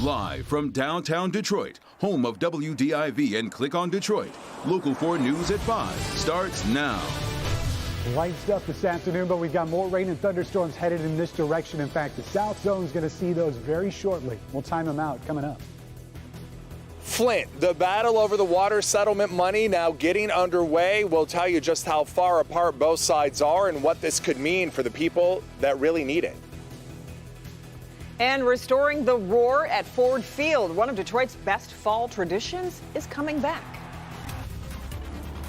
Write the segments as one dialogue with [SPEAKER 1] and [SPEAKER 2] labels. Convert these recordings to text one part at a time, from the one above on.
[SPEAKER 1] Live from downtown Detroit, home of WDIV and Click on Detroit, Local 4 News at 5 starts now.
[SPEAKER 2] Light stuff this afternoon, but we've got more rain and thunderstorms headed in this direction. In fact, the South Zone is going to see those very shortly. We'll time them out coming up.
[SPEAKER 3] Flint, the battle over the water settlement money now getting underway. We'll tell you just how far apart both sides are and what this could mean for the people that really need it.
[SPEAKER 4] And restoring the roar at Ford Field, one of Detroit's best fall traditions, is coming back.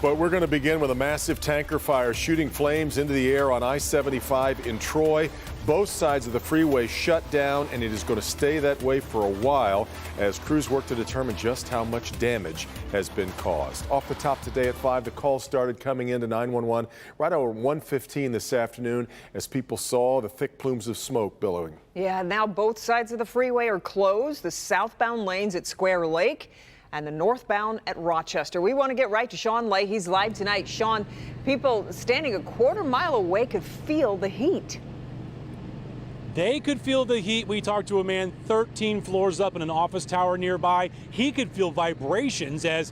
[SPEAKER 5] But we're going to begin with a massive tanker fire shooting flames into the air on I-75 in Troy. Both sides of the freeway shut down, and it is going to stay that way for a while as crews work to determine just how much damage has been caused. Off the top today at 5, the call started coming into 911 right over 1:15 this afternoon as people saw the thick plumes of smoke billowing.
[SPEAKER 4] Yeah, now both sides of the freeway are closed. The southbound lanes at Square Lake and the northbound at Rochester. We want to get right to Sean Lay. He's live tonight. Sean, people standing a quarter-mile away could feel the heat.
[SPEAKER 6] They could feel the heat. We talked to a man 13 floors up in an office tower nearby. He could feel vibrations as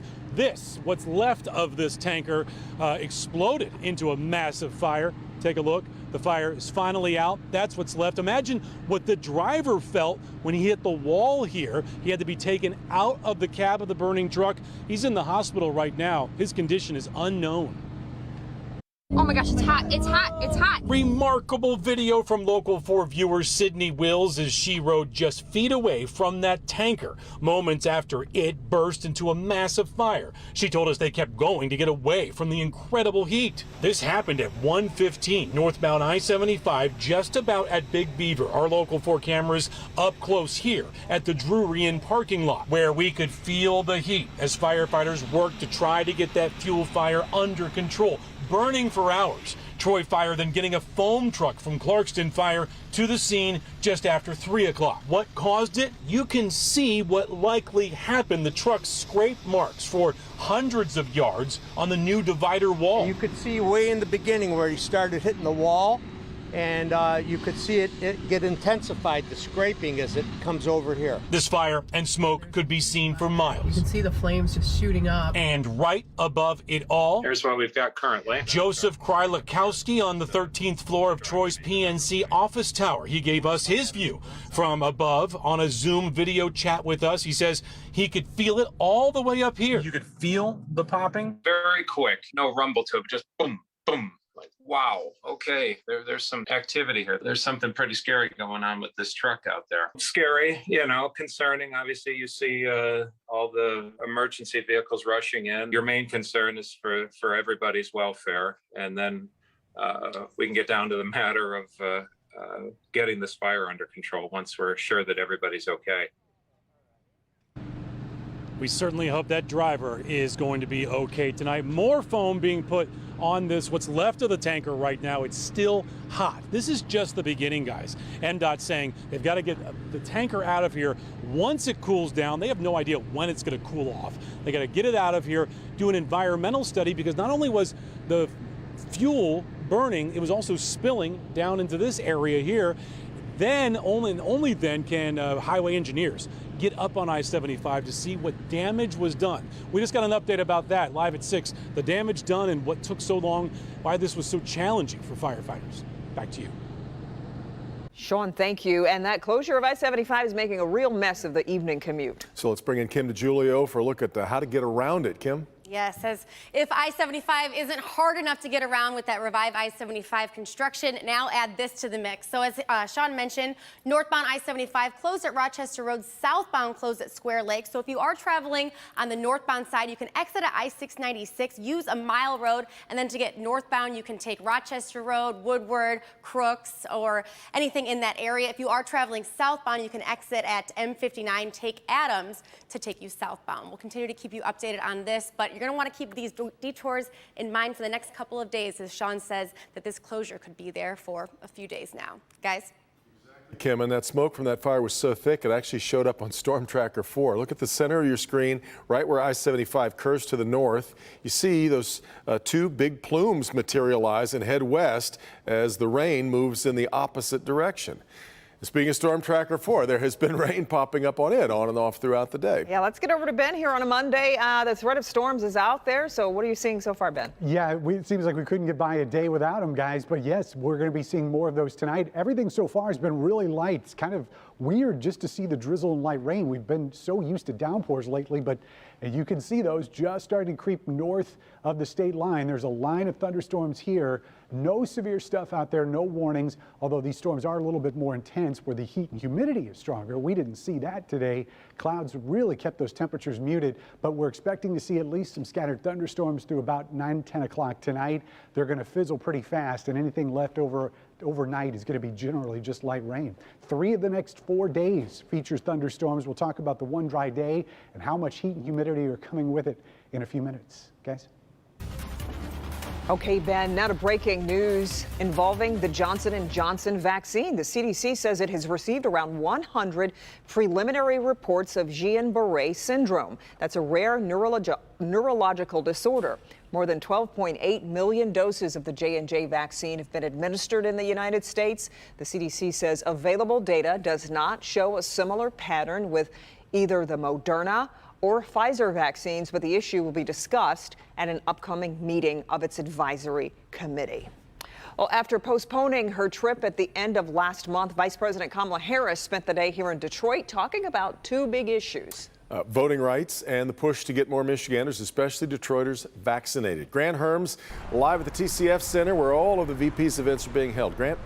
[SPEAKER 6] what's left of this tanker, exploded into a massive fire. Take a look. The fire is finally out. That's what's left. Imagine what the driver felt when he hit the wall here. He had to be taken out of the cab of the burning truck. He's in the hospital right now. His condition is unknown.
[SPEAKER 7] Oh my gosh, it's hot, it's hot, it's hot.
[SPEAKER 6] Remarkable video from Local 4 viewer Sydney Wills as she rode just feet away from that tanker moments after it burst into a massive fire. She told us they kept going to get away from the incredible heat. This happened at 1:15 northbound I-75, just about at Big Beaver. Our Local 4 cameras up close here at the Drury Inn parking lot, where we could feel the heat as firefighters worked to try to get that fuel fire under control. Burning for hours. Troy Fire then getting a foam truck from Clarkston Fire to the scene just after 3 o'clock. What caused it? You can see what likely happened. The truck scraped marks for hundreds of yards on the new divider wall.
[SPEAKER 8] You could see way in the beginning where he started hitting the wall, and you could see it get intensified, the scraping, as it comes over here.
[SPEAKER 6] This fire and smoke could be seen for miles.
[SPEAKER 9] You can see the flames just shooting up.
[SPEAKER 6] And right above it all,
[SPEAKER 10] here's what we've got currently.
[SPEAKER 6] Joseph Krylakowski on the 13th floor of Troy's PNC office tower. He gave us his view from above on a Zoom video chat with us. He says he could feel it all the way up here.
[SPEAKER 10] You could feel the popping? Very quick, no rumble to it, just boom, boom. Like, wow, okay, there's some activity here. There's something pretty scary going on with this truck out there. Scary, concerning. Obviously, you see all the emergency vehicles rushing in. Your main concern is for everybody's welfare. And then we can get down to the matter of getting this fire under control once we're sure that everybody's okay.
[SPEAKER 6] We certainly hope that driver is going to be okay tonight. More foam being put on what's left of the tanker right now. It's still hot. This is just the beginning, guys. MDOT saying they've got to get the tanker out of here. Once it cools down, they have no idea when it's going to cool off. They got to get it out of here, do an environmental study, because not only was the fuel burning, it was also spilling down into this area here. Then, only then can highway engineers get up on I-75 to see what damage was done. We just got an update about that live at 6. The damage done and what took so long, why this was so challenging for firefighters. Back to you.
[SPEAKER 4] Sean, thank you. And that closure of I-75 is making a real mess of the evening commute.
[SPEAKER 5] So let's bring in Kim DeGiulio for a look at how to get around it. Kim?
[SPEAKER 7] Yes, as if I-75 isn't hard enough to get around with that Revive I-75 construction, now add this to the mix. So as Sean mentioned, northbound I-75 closed at Rochester Road, southbound closed at Square Lake. So if you are traveling on the northbound side, you can exit at I-696, use a mile road, and then to get northbound, you can take Rochester Road, Woodward, Crooks, or anything in that area. If you are traveling southbound, you can exit at M59, take Adams to take you southbound. We'll continue to keep you updated on this, but you're going to want to keep these detours in mind for the next couple of days, as Sean says that this closure could be there for a few days now. Guys?
[SPEAKER 5] Kim, and that smoke from that fire was so thick it actually showed up on Storm Tracker 4. Look at the center of your screen, right where I-75 curves to the north. You see those two big plumes materialize and head west as the rain moves in the opposite direction. Speaking of Storm Tracker 4, there has been rain popping up on it on and off throughout the day.
[SPEAKER 4] Yeah, let's get over to Ben here on a Monday. The threat of storms is out there. So what are you seeing so far, Ben?
[SPEAKER 2] Yeah, it seems like we couldn't get by a day without them, guys. But yes, we're going to be seeing more of those tonight. Everything so far has been really light. It's kind of weird just to see the drizzle and light rain. We've been so used to downpours lately, but you can see those just starting to creep north of the state line. There's a line of thunderstorms here. No severe stuff out there, no warnings, although these storms are a little bit more intense where the heat and humidity is stronger. We didn't see that today. Clouds really kept those temperatures muted, but we're expecting to see at least some scattered thunderstorms through about 9-10 o'clock tonight. They're going to fizzle pretty fast, and anything left overnight is going to be generally just light rain. 3 of the next 4 days features thunderstorms. We'll talk about the one dry day and how much heat and humidity are coming with it in a few minutes. Guys?
[SPEAKER 4] Okay, Ben, now to breaking news involving the Johnson & Johnson vaccine. The CDC says it has received around 100 preliminary reports of Guillain-Barré syndrome. That's a rare neurological disorder. More than 12.8 million doses of the J&J vaccine have been administered in the United States. The CDC says available data does not show a similar pattern with either the Moderna or Pfizer vaccines, but the issue will be discussed at an upcoming meeting of its advisory committee. Well, after postponing her trip at the end of last month, Vice President Kamala Harris spent the day here in Detroit talking about 2 big issues.
[SPEAKER 5] Voting rights and the push to get more Michiganders, especially Detroiters, vaccinated. Grant Herms live at the TCF Center where all of the VP's events are being held. Grant?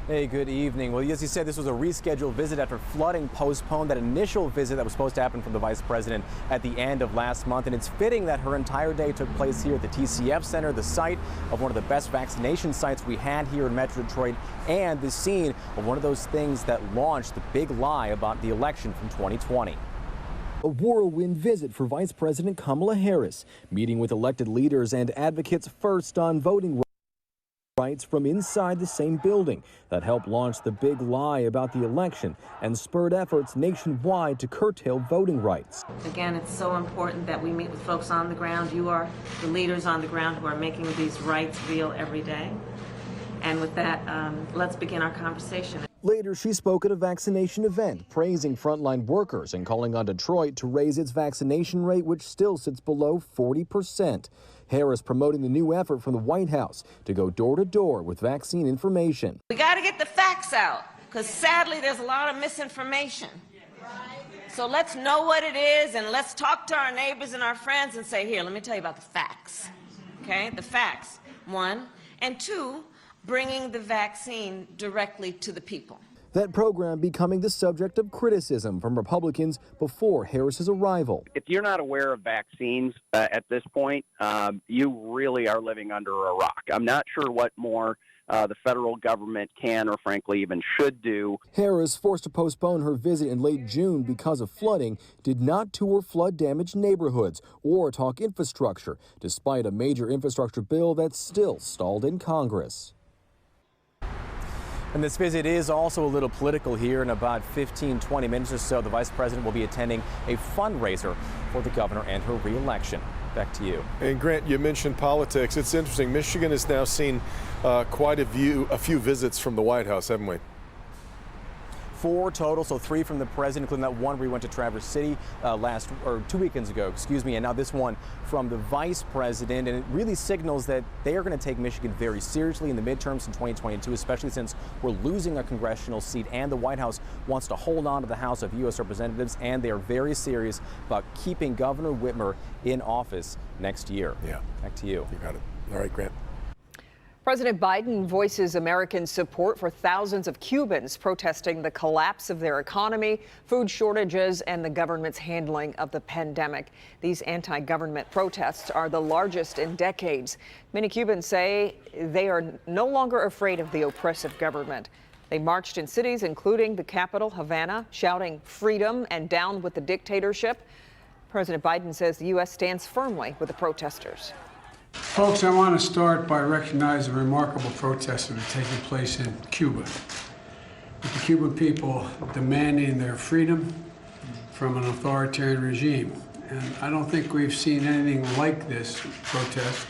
[SPEAKER 11] Hey, good evening. Well, as you said, this was a rescheduled visit after flooding postponed that initial visit that was supposed to happen from the vice president at the end of last month. And it's fitting that her entire day took place here at the TCF Center, the site of one of the best vaccination sites we had here in Metro Detroit, and the scene of one of those things that launched the big lie about the election from 2020.
[SPEAKER 12] A whirlwind visit for Vice President Kamala Harris, meeting with elected leaders and advocates first on voting rights from inside the same building that helped launch the big lie about the election and spurred efforts nationwide to curtail voting rights.
[SPEAKER 13] Again, it's so important that we meet with folks on the ground. You are the leaders on the ground who are making these rights real every day. And with that, let's begin our conversation.
[SPEAKER 12] Later, she spoke at a vaccination event, praising frontline workers and calling on Detroit to raise its vaccination rate, which still sits below 40%. Harris promoting the new effort from the White House to go door to door with vaccine information.
[SPEAKER 13] We got to get the facts out, because sadly, there's a lot of misinformation. So let's know what it is, and let's talk to our neighbors and our friends and say, here, let me tell you about the facts. Okay, the facts, 1. And 2, bringing the vaccine directly to the people.
[SPEAKER 12] That program becoming the subject of criticism from Republicans before Harris's arrival.
[SPEAKER 14] If you're not aware of vaccines at this point, you really are living under a rock. I'm not sure what more the federal government can or frankly even should do.
[SPEAKER 12] Harris, forced to postpone her visit in late June because of flooding, did not tour flood-damaged neighborhoods or talk infrastructure, despite a major infrastructure bill that's still stalled in Congress.
[SPEAKER 11] And this visit is also a little political here. In about 15-20 minutes or so, the vice president will be attending a fundraiser for the governor and her re-election. Back to you.
[SPEAKER 5] And Grant, you mentioned politics. It's interesting. Michigan has now seen quite a few visits from the White House, haven't we?
[SPEAKER 11] 4 total, so 3 from the president, including that one where he went to Traverse City 2 weekends ago, and now this one from the vice president. And it really signals that they are going to take Michigan very seriously in the midterms in 2022, especially since we're losing a congressional seat and the White House wants to hold on to the House of U.S. Representatives, and they are very serious about keeping Governor Whitmer in office next year.
[SPEAKER 5] Yeah.
[SPEAKER 11] Back to you.
[SPEAKER 5] You got it. All right, Grant.
[SPEAKER 4] President Biden voices American support for thousands of Cubans protesting the collapse of their economy, food shortages, and the government's handling of the pandemic. These anti-government protests are the largest in decades. Many Cubans say they are no longer afraid of the oppressive government. They marched in cities, including the capital, Havana, shouting freedom and down with the dictatorship. President Biden says the U.S. stands firmly with the protesters.
[SPEAKER 15] Folks, I want to start by recognizing the remarkable protests that are taking place in Cuba. With the Cuban people demanding their freedom from an authoritarian regime. And I don't think we've seen anything like this protest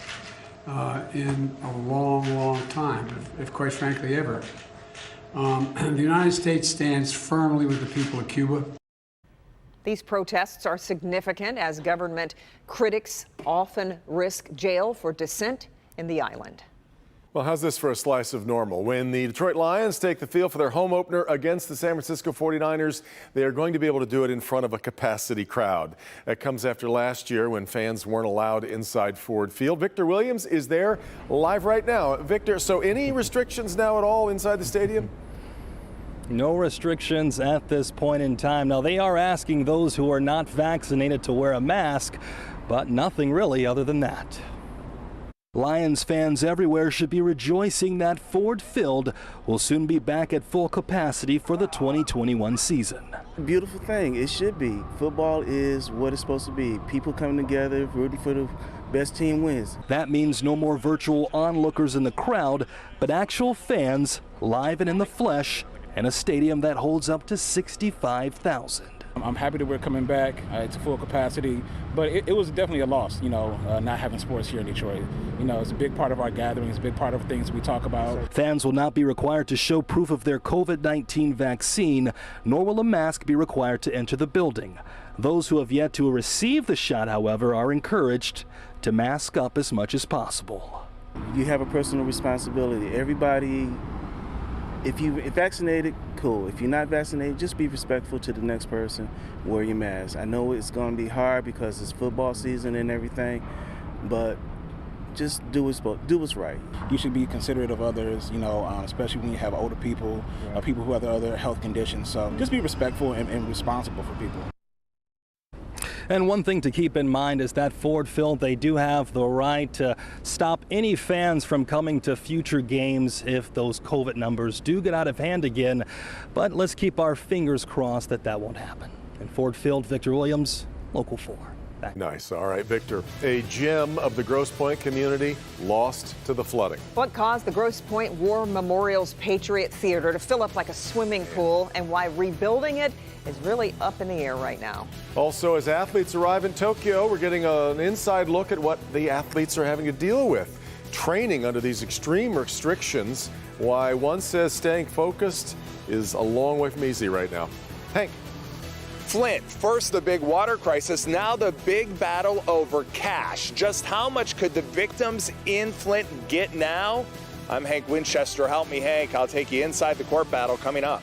[SPEAKER 15] in a long, long time, if quite frankly ever. The United States stands firmly with the people of Cuba.
[SPEAKER 4] These protests are significant as government critics often risk jail for dissent in the island.
[SPEAKER 5] Well, how's this for a slice of normal? When the Detroit Lions take the field for their home opener against the San Francisco 49ers, they are going to be able to do it in front of a capacity crowd. That comes after last year when fans weren't allowed inside Ford Field. Victor Williams is there live right now. Victor, so any restrictions now at all inside the stadium?
[SPEAKER 16] No restrictions at this point in time. Now, they are asking those who are not vaccinated to wear a mask, but nothing really other than that. Lions fans everywhere should be rejoicing that Ford Field will soon be back at full capacity for the 2021 season.
[SPEAKER 17] Beautiful thing. It should be. Football is what it's supposed to be. People coming together, rooting for the best team wins.
[SPEAKER 16] That means no more virtual onlookers in the crowd, but actual fans live and in the flesh in a stadium that holds up to 65,000.
[SPEAKER 18] I'm happy that we're coming back to full capacity, but it was definitely a loss, not having sports here in Detroit. It's a big part of our gatherings, a big part of things we talk about.
[SPEAKER 16] Fans will not be required to show proof of their COVID-19 vaccine, nor will a mask be required to enter the building. Those who have yet to receive the shot, however, are encouraged to mask up as much as possible.
[SPEAKER 17] You have a personal responsibility. Everybody, if you're vaccinated, cool. If you're not vaccinated, just be respectful to the next person. Wear your mask. I know it's going to be hard because it's football season and everything, but just do what's right.
[SPEAKER 18] You should be considerate of others, especially when you have older people, people who have other health conditions. So just be respectful and responsible for people.
[SPEAKER 16] And one thing to keep in mind is that Ford Field, they do have the right to stop any fans from coming to future games if those COVID numbers do get out of hand again. But let's keep our fingers crossed that that won't happen. In Ford Field, Victor Williams, Local 4. Back.
[SPEAKER 5] Nice. All right, Victor. A gem of the Grosse Pointe community lost to the flooding.
[SPEAKER 4] What caused the Grosse Pointe War Memorial's Patriot Theater to fill up like a swimming pool, and why rebuilding it is really up in the air right now.
[SPEAKER 5] Also, as athletes arrive in Tokyo, we're getting an inside look at what the athletes are having to deal with. Training under these extreme restrictions, why one says staying focused is a long way from easy right now. Hank.
[SPEAKER 3] Flint, first the big water crisis, now the big battle over cash. Just how much could the victims in Flint get now? I'm Hank Winchester. Help me, Hank. I'll take you inside the court battle coming up.